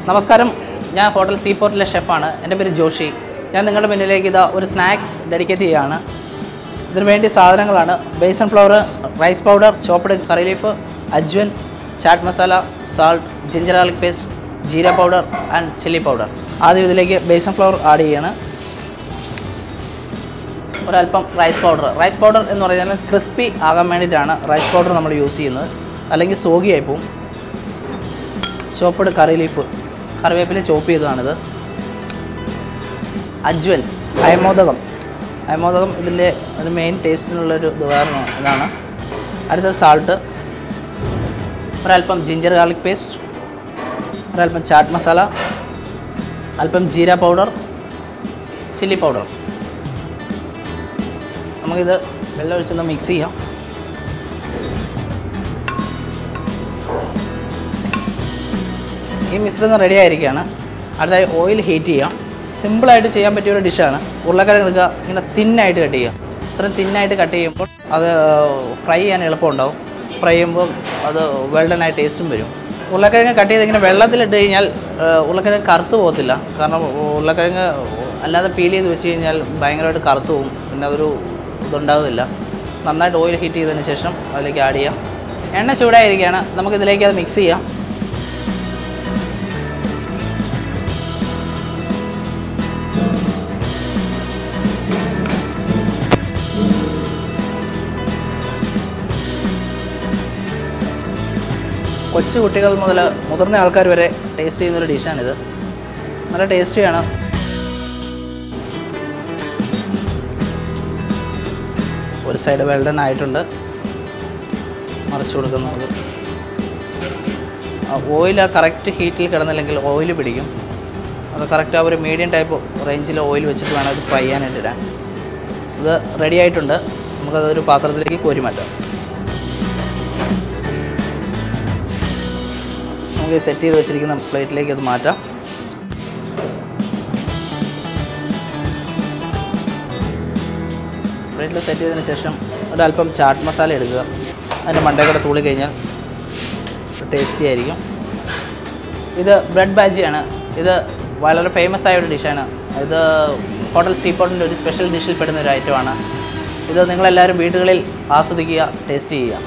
നമസ്കാരം, ഞാൻ ഹോട്ടൽ സീപോർട്ടിലെ ഷെഫാണ്. എൻ്റെ പേര് ജോഷി. ഞാൻ നിങ്ങളുടെ മുന്നിലേക്ക് ഇതാ ഒരു സ്നാക്സ് ഡെഡിക്കേറ്റ് ചെയ്യുകയാണ്. ഇതിനു വേണ്ടി സാധനങ്ങളാണ് besan flour, rice powder, chopped curry leaf, ajwain, chaat masala, salt, ginger garlic paste, jeera powder and chilli powder. ആദ്യം ഇതിലേക്ക് ബേസൻ ഫ്ലവർ ആഡ് ചെയ്യാണ്. ഒരല്പം റൈസ് പൗഡർ എന്ന് പറഞ്ഞാൽ ക്രിസ്പി ആകാൻ വേണ്ടിയിട്ടാണ് റൈസ് പൗഡർ നമ്മൾ യൂസ് ചെയ്യുന്നത്, അല്ലെങ്കിൽ സോഗിയായി പോവും. ചോപ്പ്ഡ് കറി ലീഫ്, കറിവേപ്പില ചോപ്പ് ചെയ്തതാണിത്. അജ്വൻ, അയമോദകം ഇതിൻ്റെ ഒരു മെയിൻ ടേസ്റ്റിനുള്ളൊരു ഇതാണ്. അടുത്തത് സാൾട്ട്, ഒരല്പം ജിഞ്ചർ ഗാർലിക് പേസ്റ്റ്, ഒരല്പം ചാറ്റ് മസാല, അല്പം ജീര പൗഡർ, ചില്ലി പൗഡർ. നമുക്കിത് വെള്ളം ഒഴിച്ചൊന്ന് മിക്സ് ചെയ്യാം. ഈ മിശ്രിതം റെഡി ആയിരിക്കുകയാണ്. അടുത്തായി ഓയിൽ ഹീറ്റ് ചെയ്യാം. സിമ്പിളായിട്ട് ചെയ്യാൻ പറ്റിയൊരു ഡിഷാണ്. ഉരുളക്കിഴങ്ങ് എടുക്കുക, ഇങ്ങനെ തിന്നായിട്ട് കട്ട് ചെയ്യുക. ഇത്രയും തിന്നായിട്ട് കട്ട് ചെയ്യുമ്പോൾ അത് ഫ്രൈ ചെയ്യാൻ എളുപ്പമുണ്ടാവും. ഫ്രൈ ചെയ്യുമ്പോൾ അത് വെൽഡനായ ടേസ്റ്റും വരും. ഉരുളക്കിഴങ്ങ് കട്ട് ചെയ്ത് ഇങ്ങനെ വെള്ളത്തിലിട്ട് കഴിഞ്ഞാൽ ഉരുളക്കിഴങ്ങ് കറുത്ത് പോകത്തില്ല. കാരണം ഉരുളക്കിഴങ്ങ് അല്ലാതെ പീൽ ചെയ്ത് വെച്ച് കഴിഞ്ഞാൽ ഭയങ്കരമായിട്ട് കറുത്ത് പോകും. പിന്നെ അതൊരു ഇതുണ്ടാവില്ല. നന്നായിട്ട് ഓയിൽ ഹീറ്റ് ചെയ്തതിന് ശേഷം അതിലേക്ക് ആഡ് ചെയ്യാം. എണ്ണ ചൂടായിരിക്കുകയാണ്. നമുക്കിതിലേക്ക് അത് മിക്സ് ചെയ്യാം. കൊച്ചു കുട്ടികൾ മുതൽ മുതിർന്ന ആൾക്കാർ വരെ ടേസ്റ്റ് ചെയ്യുന്നൊരു ഡിഷാണിത്. നല്ല ടേസ്റ്റിയാണ്. ഒരു സൈഡ് വെൽഡൺ ആയിട്ടുണ്ട്. മറിച്ച് കൊടുക്കുന്നത് ഓയിൽ കറക്റ്റ് ഹീറ്റിൽ കിടന്നില്ലെങ്കിൽ ഓയിൽ പിടിക്കും. അത് കറക്റ്റ് ആ ഒരു മീഡിയം ടൈപ്പ് റേഞ്ചിൽ ഓയിൽ വെച്ചിട്ട് വേണം അത് ഫ്രൈ ചെയ്യാനായിട്ട് ഇടാൻ. ഇത് റെഡി ആയിട്ടുണ്ട്. നമുക്കതൊരു പാത്രത്തിലേക്ക് കോരി മാറ്റാം. നമുക്ക് സെറ്റ് ചെയ്ത് വെച്ചിരിക്കുന്ന പ്ലേറ്റിലേക്ക് അത് മാറ്റാം. പ്ലേറ്റിൽ സെറ്റ് ചെയ്തതിന് ശേഷം ഒരല്പം ചാറ്റ് മസാല എടുക്കുക. അതിൻ്റെ മണ്ടേക്കൂടെ തൂളി കഴിഞ്ഞാൽ ടേസ്റ്റി ആയിരിക്കും. ഇത് ബ്രെഡ് ബാജിയാണ്. ഇത് വളരെ ഫേമസ് ആയ ഒരു ഡിഷാണ്. ഇത് ഹോട്ടൽ സീപോർട്ടിൻ്റെ ഒരു സ്പെഷ്യൽ ഡിഷിൽ പെടുന്ന ഒരു ഐറ്റമാണ്. ഇത് നിങ്ങളെല്ലാവരും വീടുകളിൽ ആസ്വദിക്കുക, ടേസ്റ്റ് ചെയ്യുക.